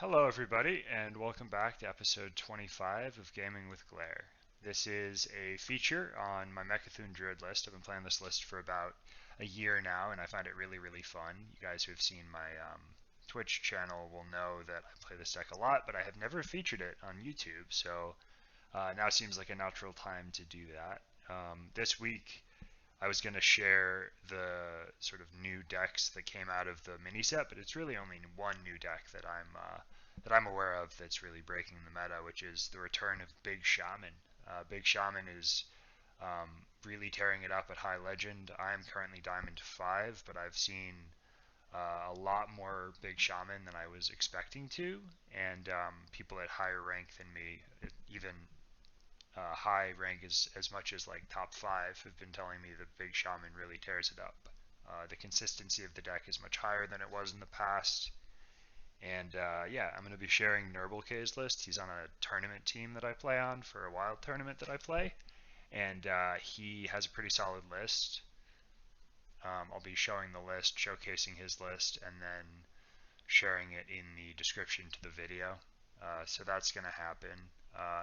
Hello, everybody, and welcome back to episode 25 of Gaming with Glare. This is a feature on my Mecha'Thun Druid list. I've been playing this list for about a year now, and I find it really, really fun. You guys who have seen my Twitch channel will know that I play this deck a lot, but I have never featured it on YouTube, so now seems like a natural time to do that. This week, I was going to share the sort of new decks that came out of the mini set, but it's really only one new deck that I'm aware of that's really breaking the meta, which is the return of Big Shaman. Big Shaman is really tearing it up at High Legend. I am currently Diamond 5, but I've seen a lot more Big Shaman than I was expecting to, and people at higher rank than me, even high rank as much as like top 5 have been telling me that Big Shaman really tears it up. The consistency of the deck is much higher than it was in the past. And yeah, I'm going to be sharing Nerbelkay's list. He's on a tournament team that I play on for a wild tournament that I play. And he has a pretty solid list. I'll be showing the list, showcasing his list, and then sharing it in the description to the video. So that's going to happen.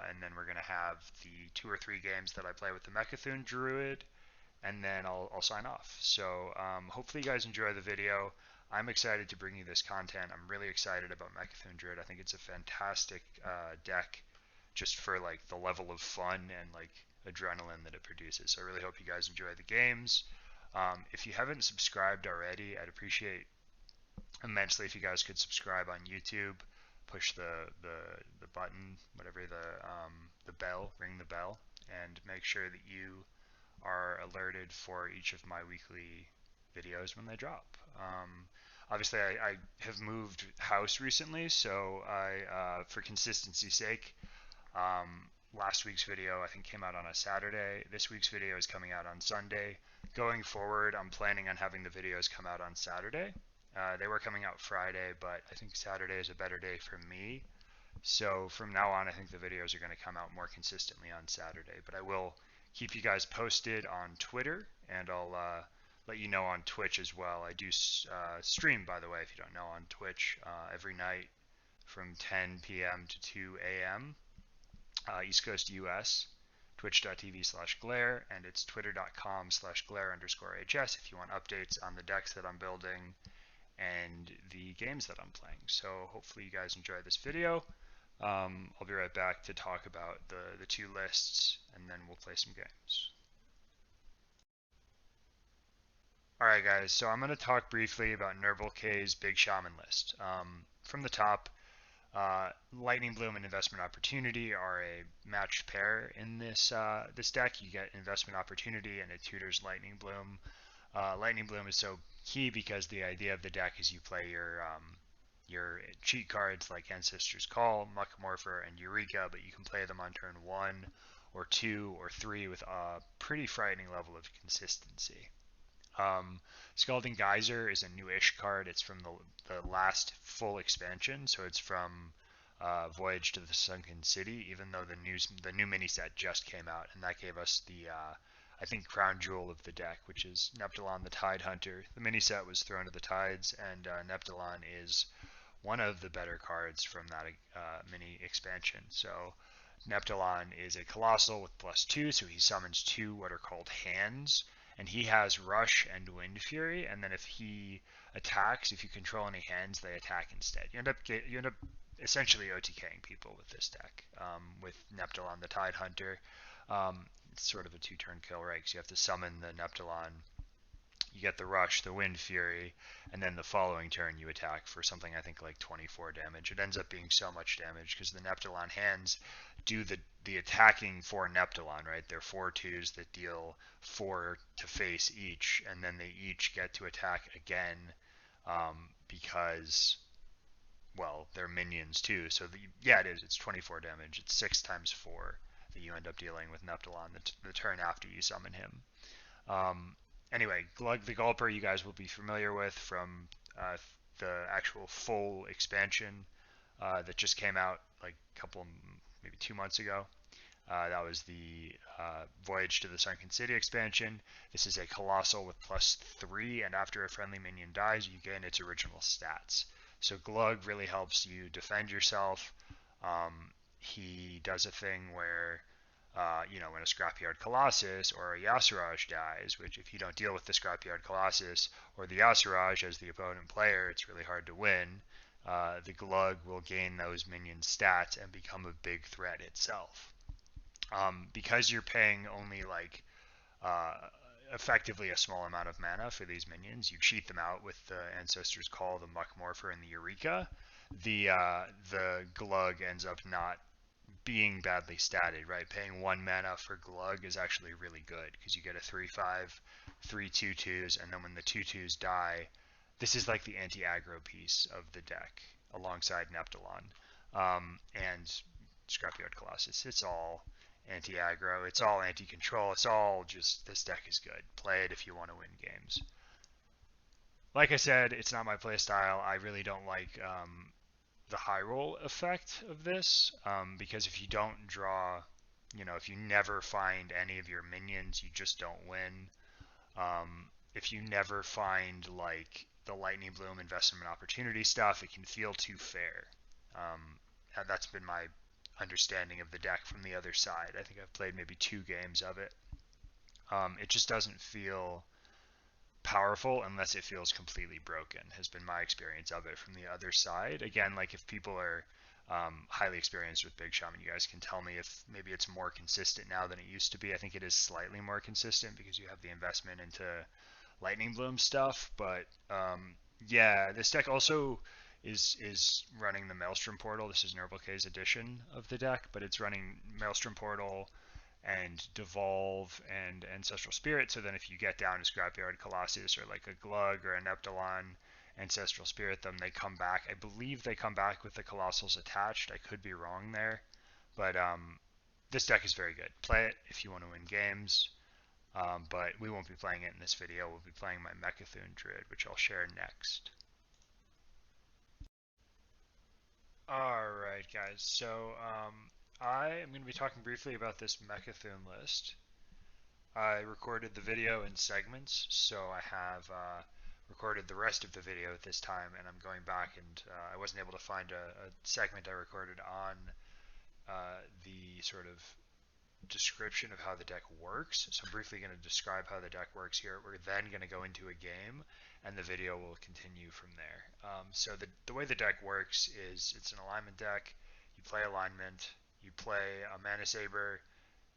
And then we're going to have the 2 or 3 games that I play with the Mecha'Thun Druid, and then I'll sign off. So hopefully you guys enjoy the video. I'm excited to bring you this content. I'm really excited about Mecha'Thun Druid. I think it's a fantastic deck just for like the level of fun and like adrenaline that it produces. So I really hope you guys enjoy the games. If you haven't subscribed already, I'd appreciate immensely if you guys could subscribe on YouTube, push the button, whatever the bell, ring the bell, and make sure that you are alerted for each of my weekly videos when they drop. Obviously, I have moved house recently, so for consistency's sake, last week's video I think came out on a Saturday. This week's video is coming out on Sunday. Going forward, I'm planning on having the videos come out on Saturday. They were coming out Friday, but I think Saturday is a better day for me. So from now on, I think the videos are going to come out more consistently on Saturday. But I will keep you guys posted on Twitter, and I'll let you know on Twitch as well. I do stream, by the way, if you don't know, on Twitch every night from 10 p.m. to 2 a.m. East Coast US, twitch.tv/glare, and it's twitter.com/glare_HS if you want updates on the decks that I'm building and the games that I'm playing. So hopefully you guys enjoy this video. I'll be right back to talk about the 2 lists, and then we'll play some games. Alright guys, so I'm going to talk briefly about Nerbelkay's Big Shaman list. From the top, Lightning Bloom and Investment Opportunity are a matched pair in this deck. You get Investment Opportunity and it tutors Lightning Bloom. Lightning Bloom is so key because the idea of the deck is you play your cheat cards like Ancestor's Call, Muckmorpher, and Eureka, but you can play them on turn 1 or 2 or 3 with a pretty frightening level of consistency. Scalding Geyser is a newish card. It's from the last full expansion, so it's from Voyage to the Sunken City, even though the new mini set just came out, and that gave us the I think crown jewel of the deck, which is Neptulon the Tide Hunter. The mini set was Throne of the Tides, and Neptulon is one of the better cards from that mini expansion. So Neptulon is a colossal with +2, so he summons 2 what are called hands, and he has Rush and Wind Fury, and then if he attacks, if you control any hands, they attack instead. You end up essentially OTKing people with this deck, with Neptulon the Tide Hunter. It's sort of a 2-turn kill, right? Because you have to summon the Neptulon, you get the Rush, the Wind Fury, and then the following turn you attack for something I think like 24 damage. It ends up being so much damage because the Neptulon hands do the attacking for Neptulon, right? They're 4/2s that deal 4 to face each, and then they each get to attack again because, well, they're minions too. So yeah, it is. It's 24 damage. It's 6 times 4 that you end up dealing with Neptulon the turn after you summon him. Anyway, GwG the Gulper you guys will be familiar with from the actual full expansion that just came out like maybe 2 months ago. That was the Voyage to the Sunken City expansion. This is a colossal with +3, and after a friendly minion dies, you gain its original stats. So GwG really helps you defend yourself. He does a thing where, when a Scrapyard Colossus or a Yasiraj dies, which if you don't deal with the Scrapyard Colossus or the Yasiraj as the opponent player, it's really hard to win. The GwG will gain those minion stats and become a big threat itself. Because you're paying only like uh, effectively a small amount of mana for these minions, you cheat them out with the Ancestor's Call, the Muckmorpher, and the Eureka. The GwG ends up not being badly statted, right? Paying 1 mana for GwG is actually really good because you get a 3/5, 3 2/2s, and then when the 2/2s die, this is like the anti-aggro piece of the deck alongside Neptulon and Scrapyard Colossus. It's all anti-aggro, it's all anti-control, it's all just, this deck is good. Play it if you want to win games. Like I said, it's not my playstyle. I really don't like the high roll effect of this because if you don't draw, if you never find any of your minions, you just don't win. If you never find like the Lightning Bloom investment opportunity stuff, it can feel too fair. That's been my understanding of the deck from the other side. I think I've played maybe 2 games of it. It just doesn't feel powerful unless it feels completely broken, has been my experience of it from the other side. Again, like if people are highly experienced with Big Shaman, you guys can tell me if maybe it's more consistent now than it used to be. I think it is slightly more consistent because you have the investment into Lightning Bloom stuff, but yeah, this deck also is running the Maelstrom Portal. This is Nerbelkay's edition of the deck, but it's running Maelstrom Portal and Devolve and Ancestral Spirit, so then if you get down to Scrapyard Colossus or like a GwG or a Neptulon Ancestral Spirit them, they come back. I believe they come back with the Colossals attached. I could be wrong there, but this deck is very good. Play it if you want to win games, but we won't be playing it in this video. We'll be playing my Mecha'Thun Druid, which I'll share next. Alright guys, so I am going to be talking briefly about this Mecha'Thun list. I recorded the video in segments, so I have recorded the rest of the video at this time, and I'm going back and I wasn't able to find a segment I recorded on the sort of description of how the deck works. So I'm briefly going to describe how the deck works here. We're then going to go into a game, and the video will continue from there. So the way the deck works is it's an alignment deck. You play alignment, you play a Mana Saber,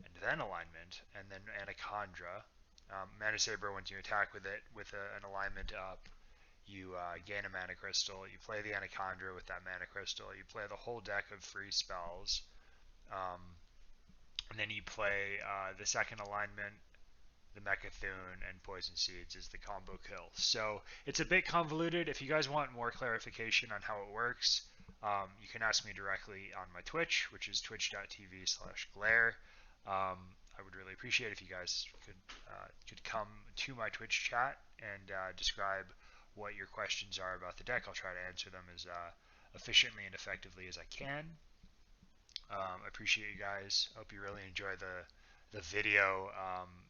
and then alignment, and then Anaconda. Mana Saber, once you attack with it with an alignment up, you gain a Mana Crystal. You play the Anaconda with that Mana Crystal. You play the whole deck of free spells. And then you play the second alignment, the Mecha'Thun, and Poison Seeds is the combo kill. So it's a bit convoluted. If you guys want more clarification on how it works, you can ask me directly on my Twitch, which is twitch.tv/glare. I would really appreciate if you guys could come to my Twitch chat and describe what your questions are about the deck. I'll try to answer them as efficiently and effectively as I can. I appreciate you guys. I hope you really enjoy the video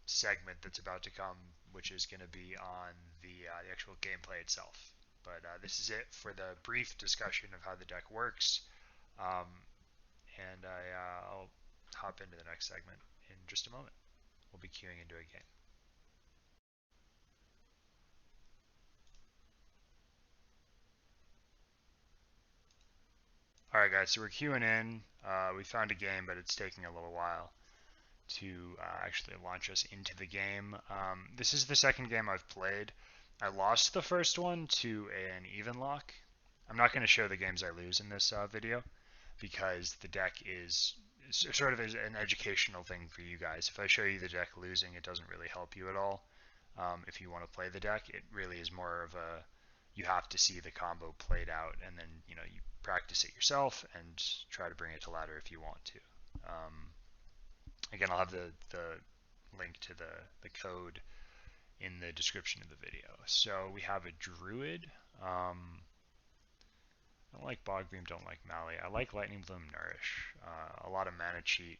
segment that's about to come, which is going to be on the actual gameplay itself. But this is it for the brief discussion of how the deck works, and I'll hop into the next segment in just a moment. We'll be queuing into a game. Alright guys, so we're queuing in. We found a game, but it's taking a little while to actually launch us into the game. This is the second game I've played. I lost the first one to an even lock. I'm not going to show the games I lose in this video because the deck is sort of an educational thing for you guys. If I show you the deck losing, it doesn't really help you at all. If you want to play the deck, it really is more of a, you have to see the combo played out, and then you practice it yourself and try to bring it to ladder if you want to. Again, I'll have the link to the code in the description of the video. So we have a Druid. I don't like Bogbeam, don't like Mally. I like Lightning Bloom Nourish. A lot of mana cheat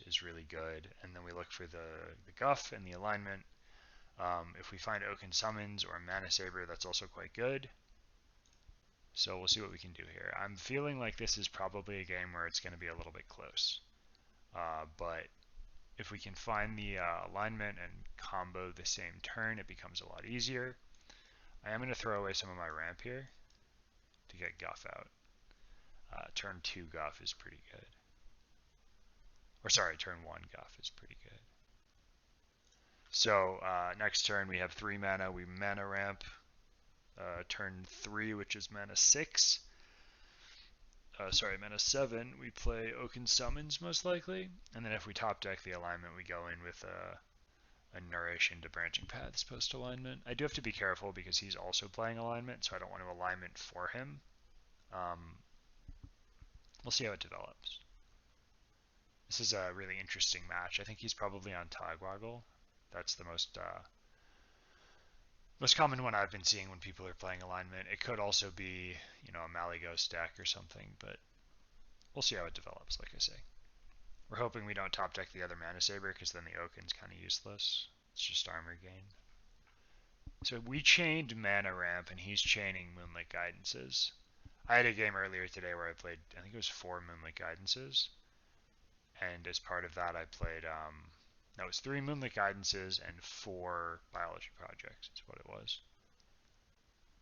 is really good. And then we look for the Guff and the alignment. If we find Oaken Summons or Mana Saber, that's also quite good. So we'll see what we can do here. I'm feeling like this is probably a game where it's going to be a little bit close. But if we can find the alignment and combo the same turn, it becomes a lot easier. I am going to throw away some of my ramp here to get Guff out. Turn 2 Guff is pretty good. Or sorry, turn 1 Guff is pretty good. So next turn we have 3 mana, we mana ramp. Turn 3, which is mana 6. Mana 7, we play Oaken Summons most likely. And then if we top deck the alignment, we go in with a Nourish into Branching Paths post alignment. I do have to be careful because he's also playing alignment, so I don't want to alignment for him. We'll see how it develops. This is a really interesting match. I think he's probably on Togwaggle. That's the most common one I've been seeing when people are playing alignment. It could also be, a Malygos deck or something, but we'll see how it develops, like I say. We're hoping we don't top deck the other Mana Saber, because then the Oaken's kind of useless. It's just armor gain. So we chained Mana Ramp, and he's chaining Moonlit Guidances. I had a game earlier today where I played, I think it was 4 Moonlit Guidances. And as part of that, I played, that was 3 Moonlit Guidances and 4 Biology Projects, is what it was.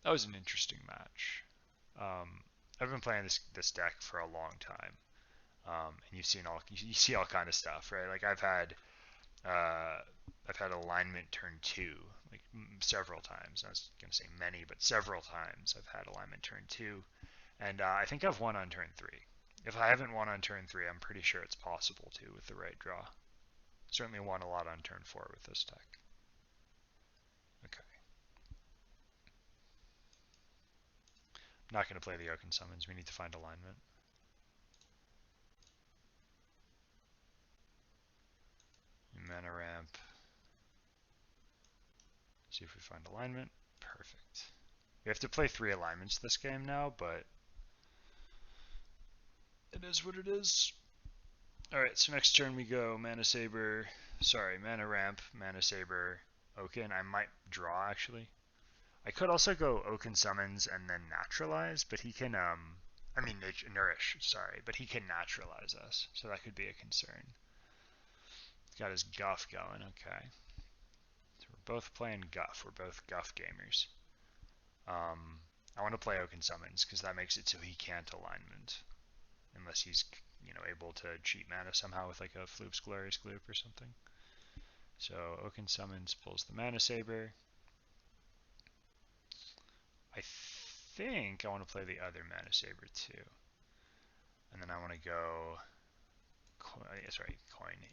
That was an interesting match. I've been playing this deck for a long time, and you see all kind of stuff, right? Like I've had alignment turn 2, like several times. I was gonna say many, but several times I've had alignment turn 2, and I think I've won on turn 3. If I haven't won on turn 3, I'm pretty sure it's possible to with the right draw. Certainly won a lot on turn 4 with this deck. Okay. I'm not going to play the Oaken Summons. We need to find alignment. Mana ramp. See if we find alignment. Perfect. We have to play 3 alignments this game now, but it is what it is. Alright, so next turn we go Mana ramp, Mana Saber, Oaken. I might draw, actually. I could also go Oaken Summons and then Naturalize, but he can, Nourish, sorry, but he can Naturalize us, so that could be a concern. He's got his Guff going, okay. So we're both playing Guff. We're both Guff gamers. I want to play Oaken Summons, because that makes it so he can't alignment. Unless he's, able to cheat mana somehow with like a Floop's Glorious Gloop or something. So Oaken Summons pulls the Mana Saber. I think I want to play the other Mana Saber too. And then I want to go coin,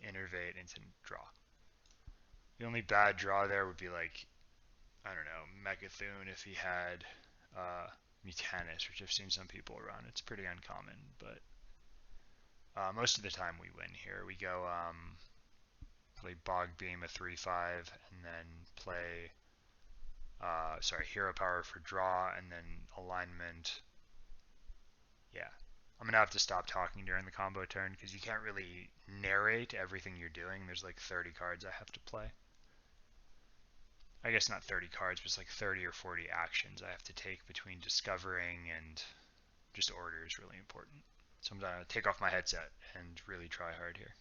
innervate into draw. The only bad draw there would be like, I don't know, Mecha'Thun if he had Mutanus, which I've seen some people run. It's pretty uncommon, but most of the time we win here. We go play Bog Beam a 3/5, and then play Hero Power for draw, and then alignment. Yeah, I'm gonna have to stop talking during the combo turn because you can't really narrate everything you're doing. There's like 30 cards I have to play. I guess not 30 cards, but it's like 30 or 40 actions I have to take between discovering and just order is really important. So I'm gonna take off my headset and really try hard here.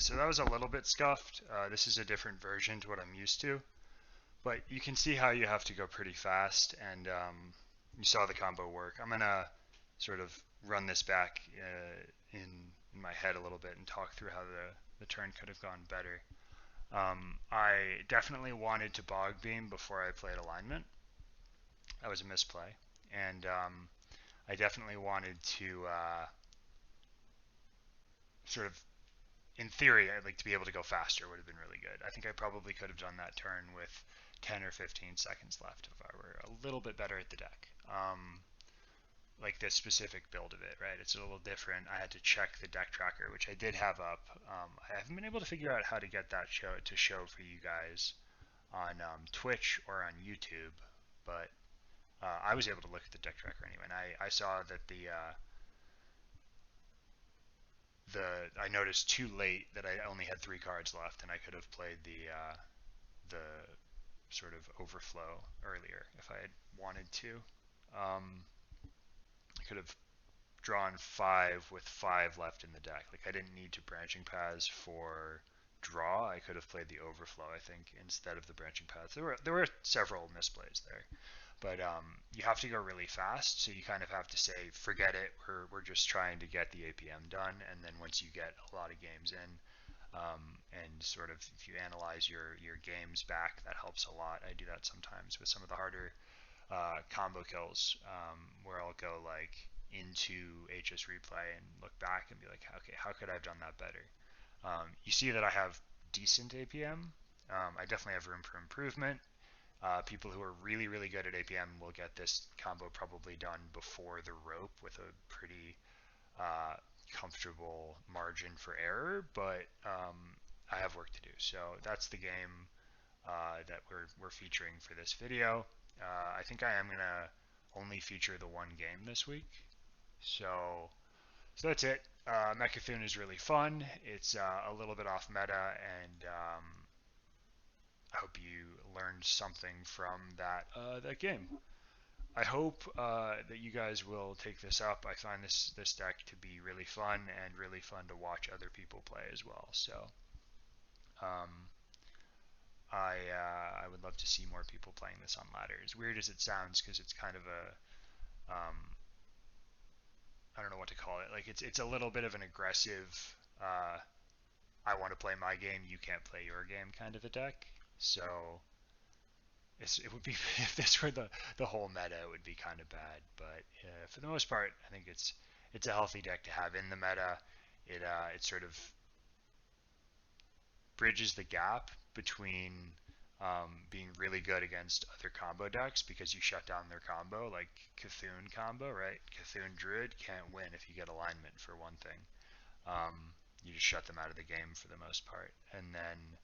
so that was a little bit scuffed. This is a different version to what I'm used to, but you can see how you have to go pretty fast, and you saw the combo work. I'm gonna sort of run this back in my head a little bit and talk through how the turn could have gone better. I definitely wanted to bog beam before I played alignment. That was a misplay, and I definitely wanted to sort of, in theory, I'd like to be able to go faster. Would have been really good. I think I probably could have done that turn with 10 or 15 seconds left if I were a little bit better at the deck. Like this specific build of it, right? It's a little different. I had to check the deck tracker, which I did have up. I haven't been able to figure out how to get that to show for you guys on Twitch or on YouTube, but I was able to look at the deck tracker anyway, and I saw that I noticed too late that I only had 3 cards left, and I could have played the sort of overflow earlier if I had wanted to. I could have drawn 5 with 5 left in the deck. Like, I didn't need to branching paths for draw. I could have played the overflow, I think, instead of the branching paths. There were several misplays there, but you have to go really fast, so you kind of have to say, forget it. We're just trying to get the APM done, and then once you get a lot of games in, and sort of if you analyze your games back, that helps a lot. I do that sometimes with some of the harder combo kills, where I'll go like into HS replay and look back and be like, okay, how could I have done that better? You see that I have decent APM. I definitely have room for improvement. People who are really, really good at APM will get this combo probably done before the rope with a pretty comfortable margin for error, but I have work to do. So that's the game that we're featuring for this video. I think I am going to only feature the one game this week. So that's it. Mecha'Thun is really fun. It's a little bit off meta, and I hope you learned something from that game. I hope that you guys will take this up. I find this deck to be really fun and really fun to watch other people play as well. So I would love to see more people playing this on ladder. As weird as it sounds, because it's kind of a I don't know what to call it. Like it's a little bit of an aggressive. I want to play my game, you can't play your game kind of a deck. So it would be if this were the whole meta, it would be kind of bad. But for the most part, I think it's a healthy deck to have in the meta. It sort of bridges the gap between being really good against other combo decks because you shut down their combo, like Mecha'Thun combo, right? Mecha'Thun Druid can't win if you get alignment, for one thing. You just shut them out of the game for the most part. And then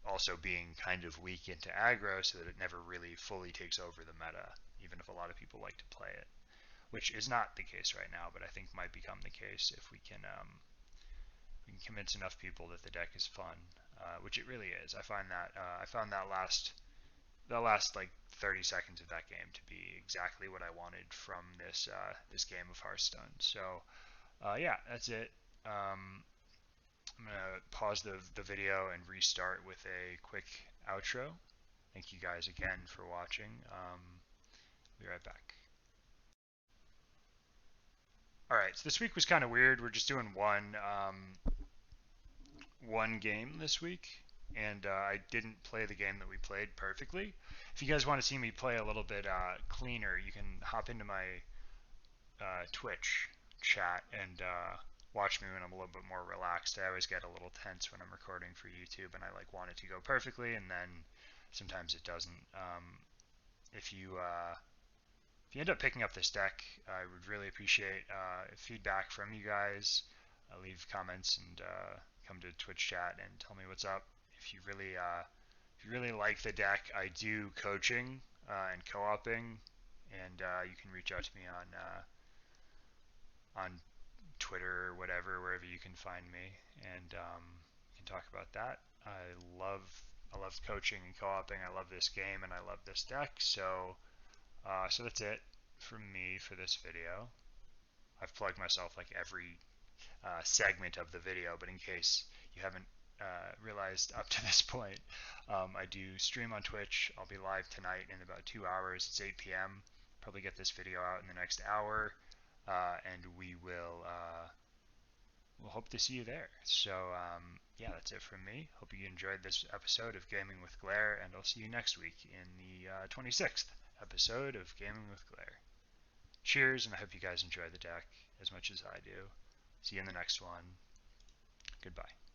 also being kind of weak into aggro so that it never really fully takes over the meta, even if a lot of people like to play it, which is not the case right now, but I think might become the case if we can convince enough people that the deck is fun, which it really is. I found that last like 30 seconds of that game to be exactly what I wanted from this game of Hearthstone. So yeah, that's it. I'm gonna pause the video and restart with a quick outro. Thank you guys again for watching. Be right back. Alright, so this week was kind of weird. We're just doing one game this week, and I didn't play the game that we played perfectly. If you guys want to see me play a little bit cleaner, you can hop into my Twitch chat and watch me when I'm a little bit more relaxed. I always get a little tense when I'm recording for YouTube, and I like want it to go perfectly, and then sometimes it doesn't. If you end up picking up this deck, I would really appreciate feedback from you guys. Leave comments and come to Twitch chat and tell me what's up. If you really like the deck, I do coaching and co-oping, and you can reach out to me on Twitter or whatever, wherever you can find me, and we can talk about that. I love coaching and co-oping. I love this game and I love this deck. So so that's it from me for this video. I've plugged myself like every segment of the video, but in case you haven't realized up to this point, I do stream on Twitch. I'll be live tonight in about 2 hours. It's 8 p.m. Probably get this video out in the next hour, and we'll hope to see you there. So yeah, that's it from me. Hope you enjoyed this episode of Gaming with Glare, and I'll see you next week in the 26th episode of Gaming with Glare. Cheers, and I hope you guys enjoy the deck as much as I do. See you in the next one. Goodbye.